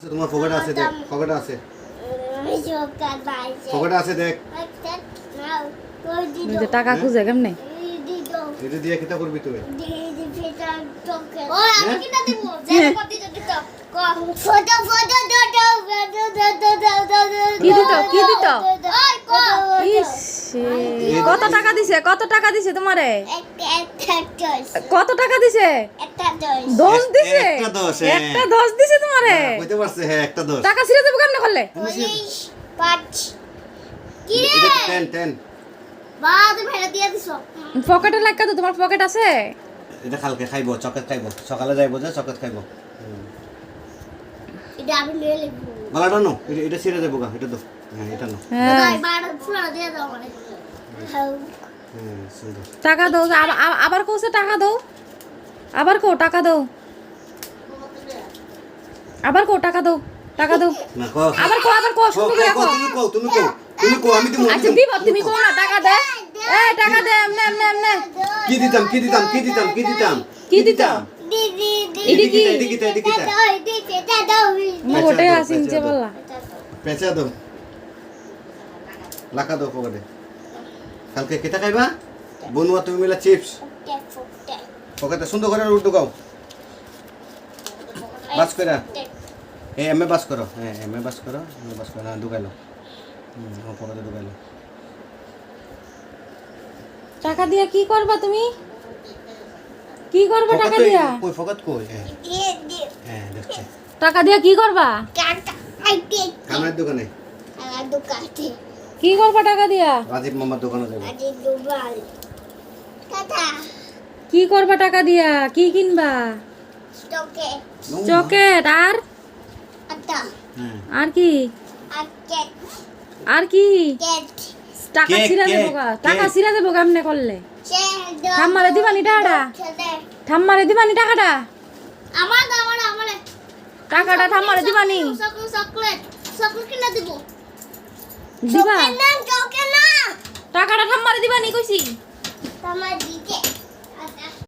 তোমার পকেটে আছে দেখ, পকেটে আছে, পকেটে আছে দেখ। টাকা খুঁজে কেমনে? এটা দিয়ে কিটা করবি তুই? কি দিত কি দিত? কত টাকা দিছে? কত টাকা দিছে তোমারে? কত টাকা দিছে? 10 দিছে। একটা 10 দিছে তোমারে। কইতে পারছে হ্যাঁ একটা 10 টাকা ছিড়ে দেব কেমনে করলে? 5 কি রে? এটা 10 বা তুমি ফেলে দিয়া দিছো। পকেটে লাগা তো তোমার পকেট আছে? এটা কালকে খাইবো, চকলেট খাইবো, সকালে যাইবো যে চকলেট খাইবো। এটা আমি নিয়ে নেব। গলাটা নো, এটা ছিড়ে দেবো গা, এটা দাও। হ্যাঁ এটা নাও। হ্যাঁ ভাই বাড়া ফুলা দিয়ে দাও মানে। হ্যাঁ সুন্দর। টাকা দাও। আবার কোসে টাকা দাও। আবার কো টাকা দাও। আবার কো টাকা দাও। টাকা দাও। না কো। আবার কো শুনু করে কো। তুমি কো আমি দিমু। আচ্ছা দিব তুমি কো না টাকা দে। এই টাকা দে এমনে এমনে। কি দিতাম? কি দিতাম? দি এদিকে দাও। মোটে আসিন যে বলা। পেঁচা দাও, লাকা দাও পকেটে। কালকে কেটা খাইবা? বনুয়া তুমি মিলা চিপস পকেটে সুন্দর করে উর্দু গাও। বাস করা এমএ বাস করো। হ্যাঁ এমএ বাস করো, না ঢুকাইলো। পকেটে ঢুকাইলো। টাকা দিয়া কি করবা তুমি? কি করবা টাকা দিয়া? কই ফকত কই? হ্যাঁ দেখছি। টাকা দিয়া কি করবা? কামের দোকানে। কি করবা টাকা দিয়া? রাজীব মামার দোকানে যাবো। কি করবা টাকা দিয়া? কি কিনবা? চকেট আর হ্যাঁ আর কি? আর কি? টাকা কেক, ছিড়া দেবো গা। টাকা ছিড়া দেবো কেমনে করলে? ঠাম্মারে দিবানি টাকাটা? ঠাম্মারে দিবানি টাকাটা? টাকাটা ঠাম্মারে দিবানি? চকলেট কিনা দিব। দিবা? চকলেট না। টাকাটা ঠাম্মারে দিবানি কইছি? তোমার দিকে